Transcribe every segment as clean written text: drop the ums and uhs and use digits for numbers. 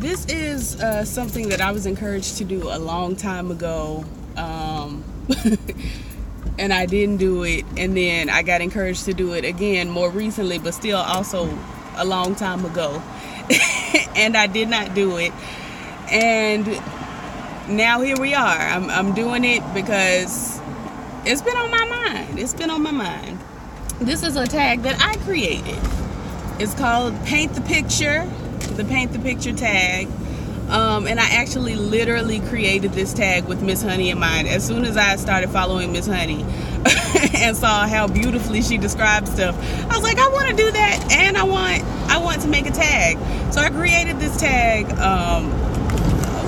This is something that I was encouraged to do a long time ago, and I didn't do it, and then I got encouraged to do it again more recently, but still also a long time ago, and I did not do it, and now here we are. I'm doing it because it's been on my mind. This is a tag that I created. It's called Paint the Picture, the Paint the Picture tag. And I actually literally created this tag with Miss Honey in mind. As soon as I started following Miss Honey and saw how beautifully she describes stuff, I was like, I want to do that, and I want to make a tag. So I created this tag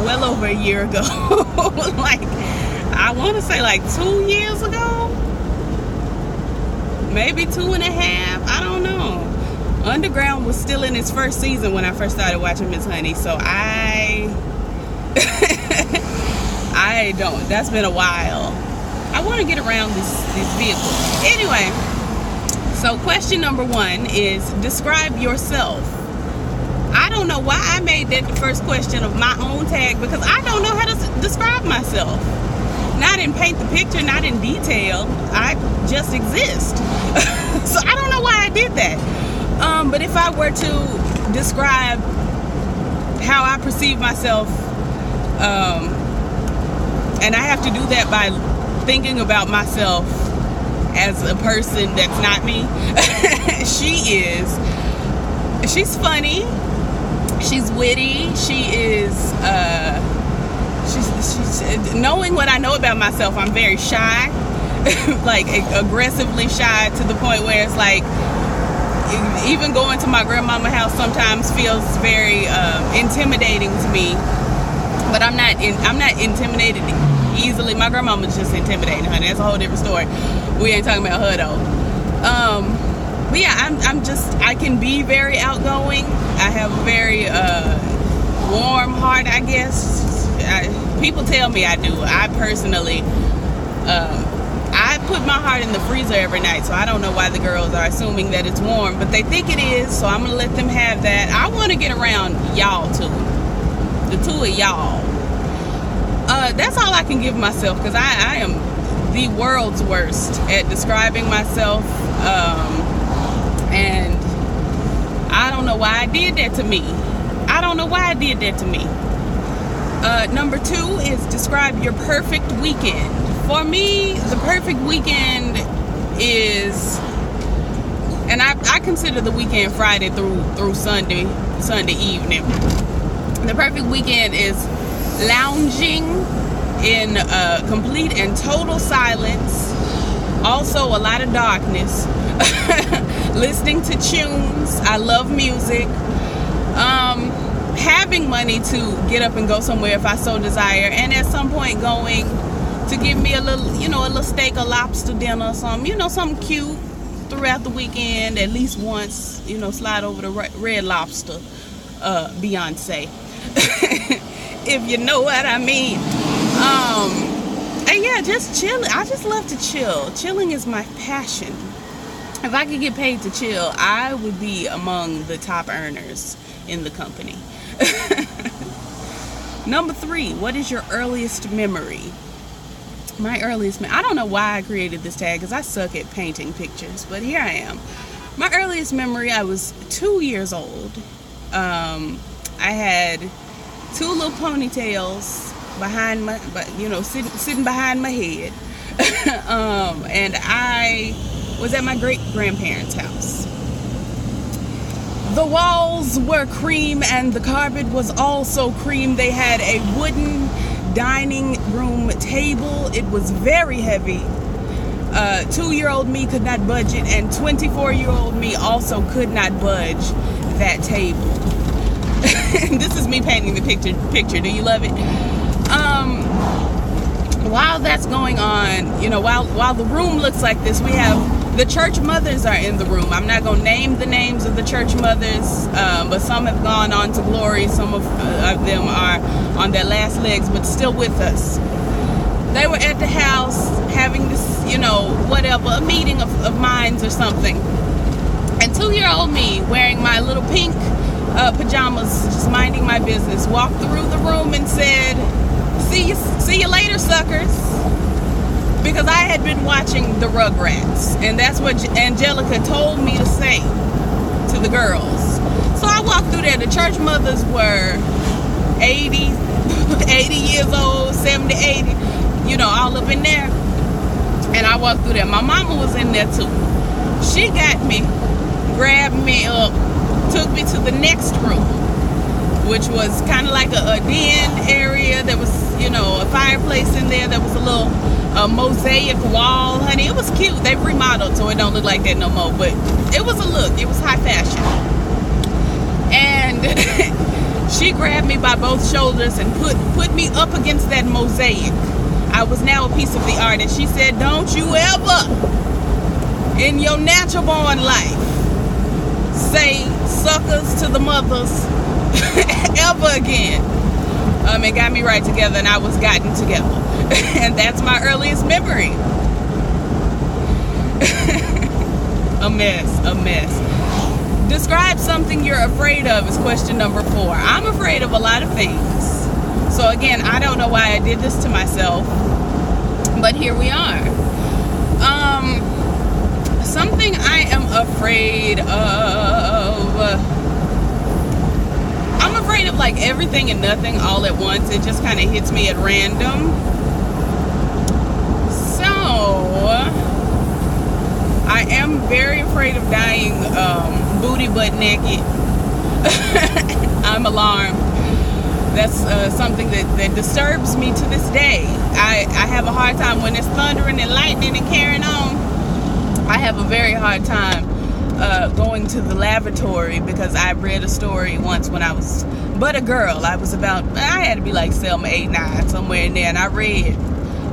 well over a year ago. Like, I want to say like 2 years ago, maybe 2.5. I don't know. Underground was still in its first season when I first started watching Miss Honey, so I don't. That's been a while. I want to get around these vehicles. Anyway, so question number 1 is describe yourself. I don't know why I made that the first question of my own tag, because I don't know how to describe myself. Not in Paint the Picture, not in detail. I just exist. So I don't know why I did that. But if I were to describe how I perceive myself, and I have to do that by thinking about myself as a person that's not me, she's funny, she's witty, she's knowing what I know about myself, I'm very shy, like aggressively shy, to the point where it's like, even going to my grandmama's house sometimes feels very intimidating to me. But I'm not intimidated easily. My grandmama's just intimidating, honey. That's a whole different story. We ain't talking about her though. But yeah, I can be very outgoing. I have a very warm heart, I guess. People tell me I do. I personally, I put my heart in the freezer every night, so I don't know why the girls are assuming that it's warm, but they think it is, so I'm going to let them have that. I want to get around y'all too. The two of y'all. That's all I can give myself, because I am the world's worst at describing myself, and I don't know why I did that to me. Number 2 is describe your perfect weekend. For me, the perfect weekend is, and I consider the weekend Friday through Sunday evening. The perfect weekend is lounging in complete and total silence, also a lot of darkness, listening to tunes. I love music. Having money to get up and go somewhere if I so desire, and at some point going to give me a little steak or lobster dinner or something, something cute throughout the weekend, at least once, slide over to Red Lobster, Beyonce, if you know what I mean. And yeah, just chilling. I just love to chill. Chilling is my passion. If I could get paid to chill, I would be among the top earners in the company. Number 3, what is your earliest memory? My earliest memory, I don't know why I created this tag, because I suck at painting pictures, but here I am. My earliest memory, I was 2 years old. I had 2 little ponytails behind my, sitting behind my head. And I was at my great-grandparents' house. The walls were cream and the carpet was also cream. They had a wooden dining room table. It was very heavy. 2-year-old me could not budge it, and 24-year-old me also could not budge that table. This is me painting the picture. Do you love it? While that's going on, while the room looks like this, we have the church mothers are in the room. I'm not going to name the names of the church mothers, but some have gone on to glory. Some of them are on their last legs, but still with us. They were at the house having this, a meeting of minds or something. And 2-year-old me, wearing my little pink pajamas, just minding my business. Walked through the room and said, see you later, suckers. Because I had been watching the Rugrats, and that's what Angelica told me to say to the girls. So I walked through there. The church mothers were 80 years old, 70, 80, all up in there. And I walked through there. My mama was in there too. She got me, grabbed me up, took me to the next room, which was kind of like a den area. There was, a fireplace in there. There was a little mosaic wall, honey. It was cute. They remodeled, so it don't look like that no more. But it was a look. It was high fashion. And she grabbed me by both shoulders and put me up against that mosaic. I was now a piece of the art. And she said, don't you ever in your natural born life say suckers to the mothers ever again. It got me right together, and I was gotten together. And that's my earliest memory. A mess. Describe something you're afraid of is question number 4. I'm afraid of a lot of things. So again, I don't know why I did this to myself, but here we are. Something I am afraid of. I'm afraid of like everything and nothing all at once. It just kind of hits me at random. So I am very afraid of dying booty butt naked. I'm alarmed. That's something that disturbs me to this day. I have a hard time when it's thundering and lightning and carrying on. I have a very hard time going to the lavatory, because I read a story once when I was but a girl. I had to be like Selma 8, 9, somewhere in there, and I read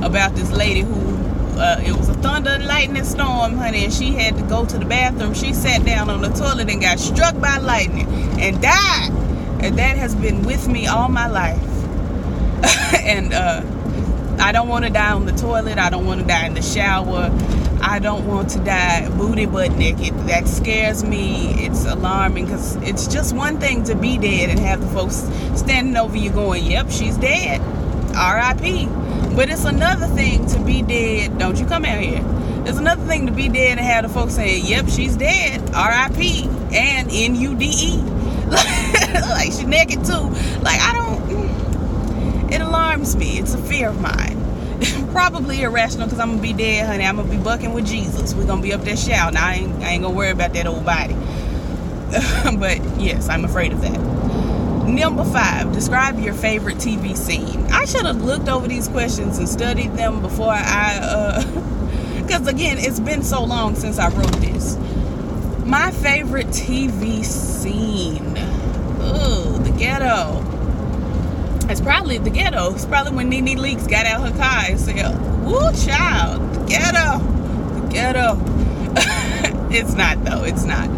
about this lady who it was a thunder and lightning storm, honey, and she had to go to the bathroom. She sat down on the toilet and got struck by lightning and died. And that has been with me all my life. And I don't want to die on the toilet. I don't want to die in the shower. I don't want to die booty butt naked. That scares me. It's alarming, because it's just one thing to be dead and have the folks standing over you going, yep, she's dead, R.I.P. But it's another thing to be dead. Don't you come out here. It's another thing to be dead and have the folks saying, yep, she's dead, R.I.P. and N-U-D-E. Like, she's naked too. Like, it alarms me. It's a fear of mine. Probably irrational, because I'm going to be dead, honey. I'm going to be bucking with Jesus. We're going to be up there shouting. I ain't going to worry about that old body. But yes, I'm afraid of that. Number 5, describe your favorite TV scene. I should have looked over these questions and studied them before because again, it's been so long since I wrote this. My favorite TV scene. Ooh, The Ghetto. It's probably The Ghetto. It's probably when Nene Leakes got out her car and said, woo, child, The Ghetto. The Ghetto. It's not, though. It's not.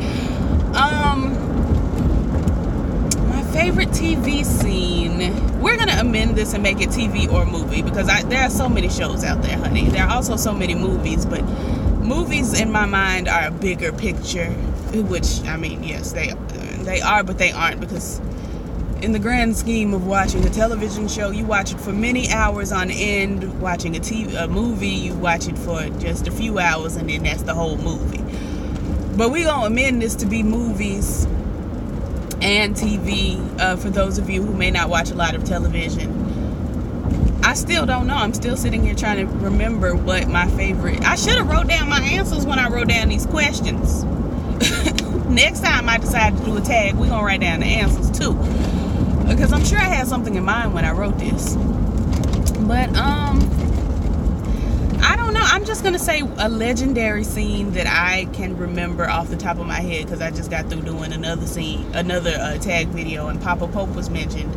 My favorite TV scene. We're going to amend this and make it TV or movie, because there are so many shows out there, honey. There are also so many movies, but movies in my mind are a bigger picture, which, I mean, yes, they are, but they aren't, because in the grand scheme of watching a television show, you watch it for many hours on end. Watching a movie, you watch it for just a few hours, and then that's the whole movie. But we're going to amend this to be movies and TV, for those of you who may not watch a lot of television. I still don't know. I'm still sitting here trying to remember what my favorite... I should have wrote down my answers when I wrote down these questions. Next time I decide to do a tag, we're going to write down the answers too. Because I'm sure I had something in mind when I wrote this. But, I don't know. I'm just going to say a legendary scene that I can remember off the top of my head, because I just got through doing another tag video, and Papa Pope was mentioned,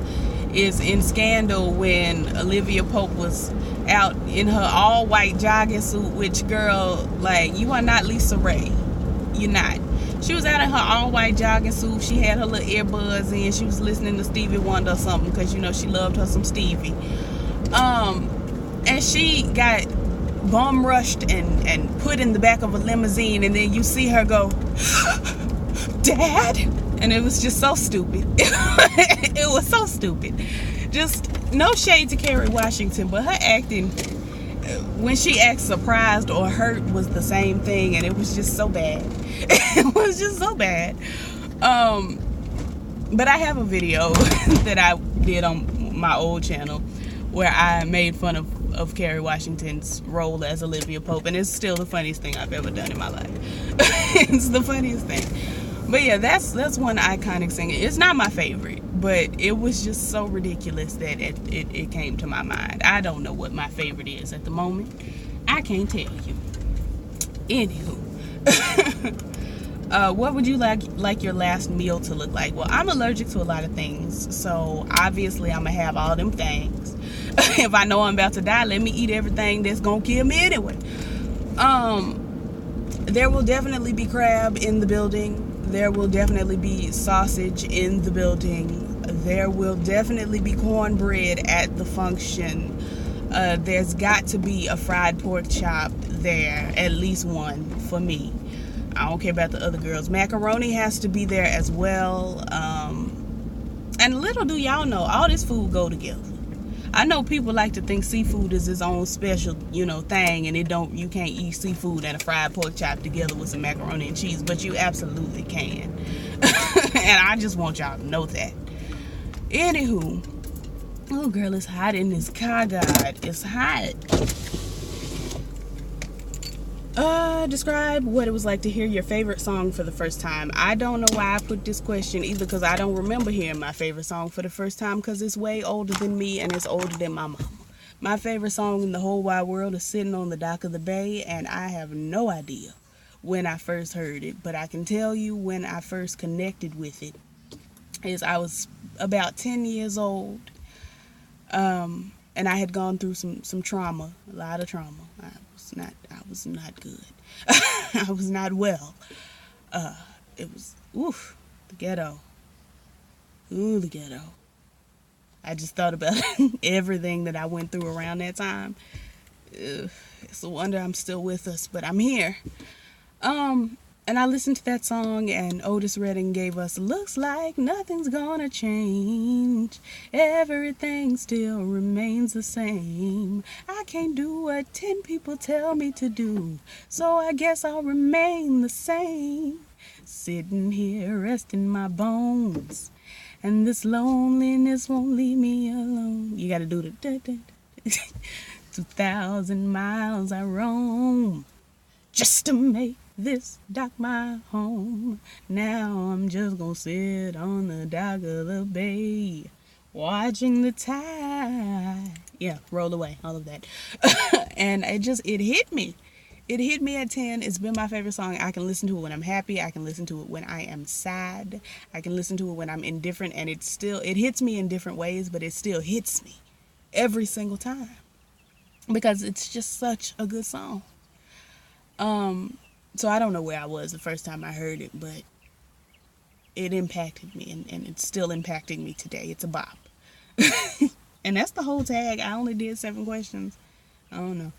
is in Scandal, when Olivia Pope was out in her all-white jogging suit, which, girl, like, you are not Lisa Ray. You're not. She was out in her all-white jogging suit. She had her little earbuds in. She was listening to Stevie Wonder or something, because, you know, she loved her some Stevie. And she got bum rushed and put in the back of a limousine, and then you see her go, Dad? And it was just so stupid. It was so stupid. Just no shade to Kerry Washington, but her acting, when she acts surprised or hurt, was the same thing, and it was just so bad. It was just so bad. But I have a video that I did on my old channel where I made fun of Kerry Washington's role as Olivia Pope, and it's still the funniest thing I've ever done in my life. It's the funniest thing. But yeah, that's one iconic singer. It's not my favorite, but it was just so ridiculous that it came to my mind. I don't know what my favorite is at the moment. I can't tell you. Anywho. What would you like your last meal to look like? Well, I'm allergic to a lot of things, so obviously I'm gonna have all them things. If I know I'm about to die, let me eat everything that's gonna kill me anyway. There will definitely be crab in the building. There will definitely be sausage in the building. There will definitely be cornbread at the function. There's got to be a fried pork chop there, at least one for me. I don't care about the other girls. Macaroni has to be there as well. And little do y'all know, all this food go together. I know people like to think seafood is its own special, thing, and you can't eat seafood and a fried pork chop together with some macaroni and cheese, but you absolutely can. And I just want y'all to know that. Anywho, oh girl, it's hot in this car, God. It's hot. Describe what it was like to hear your favorite song for the first time. I don't know why I put this question, either because I don't remember hearing my favorite song for the first time, because it's way older than me and it's older than my mama. My favorite song in the whole wide world is Sitting on the Dock of the Bay, and I have no idea when I first heard it, but I can tell you when I first connected with it is I was about 10 years old, and I had gone through some trauma, a lot of trauma. I was not good. I was not well. It was, the ghetto. Ooh, the ghetto. I just thought about everything that I went through around that time. It's a wonder I'm still with us, but I'm here. And I listened to that song, and Otis Redding gave us, looks like nothing's gonna change. Everything still remains the same. I can't do what 10 people tell me to do, so I guess I'll remain the same. Sitting here resting my bones, and this loneliness won't leave me alone. You gotta do the 2,000 miles I roam just to make this dock my home. Now I'm just gonna sit on the dock of the bay, watching the tide. Yeah, roll away, all of that. And it hit me. It hit me at 10. It's been my favorite song. I can listen to it when I'm happy. I can listen to it when I am sad. I can listen to it when I'm indifferent, and it hits me in different ways, but it still hits me every single time because it's just such a good song. So I don't know where I was the first time I heard it, but it impacted me, and it's still impacting me today. It's a bop. And that's the whole tag. I only did 7 questions. I don't know.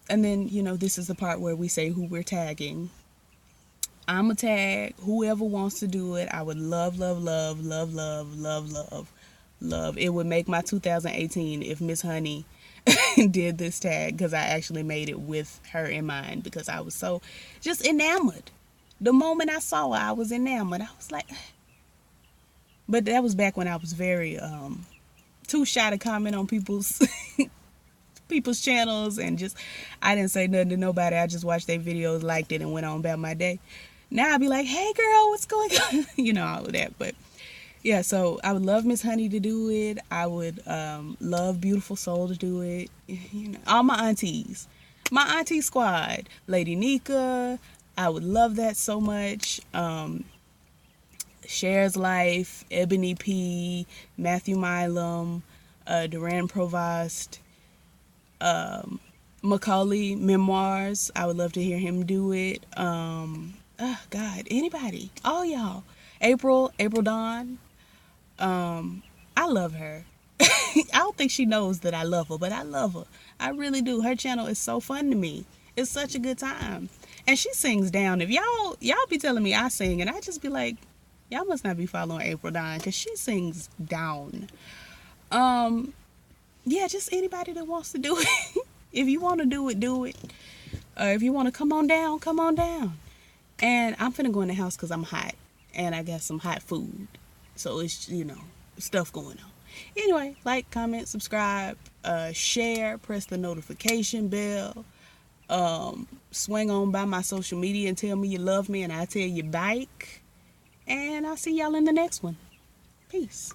And then, this is the part where we say who we're tagging. I'm a tag whoever wants to do it. I would love, love, love, love, love, love, love, love. It would make my 2018 if Miss Honey did this tag, because I actually made it with her in mind, because I was so just enamored. The moment I saw her, I was enamored. I was like, but that was back when I was very too shy to comment on people's channels, and just I didn't say nothing to nobody. I just watched their videos, liked it, and went on about my day. Now I'd be like, hey girl, what's going on? All of that. But yeah, so I would love Miss Honey to do it. I would love Beautiful Soul to do it. All my aunties. My auntie squad. Lady Nika. I would love that so much. Cher's Life. Ebony P. Matthew Milam. Duran Provost. Macaulay Memoirs. I would love to hear him do it. God, anybody. All y'all. April Dawn. I love her. I don't think she knows that I love her, but I love her. I really do. Her channel is so fun to me. It's such a good time. And she sings down. If y'all be telling me I sing, and I just be like, Y'all must not be following April Dawn because she sings down. Yeah, just anybody that wants to do it. If you want to do it, do it. If you want to come on down, come on down. And I'm finna go in the house because I'm hot. And I got some hot food. So it's, stuff going on. Anyway, like, comment, subscribe, share, press the notification bell. Swing on by my social media and tell me you love me and I'll tell you bye. And I'll see y'all in the next one. Peace.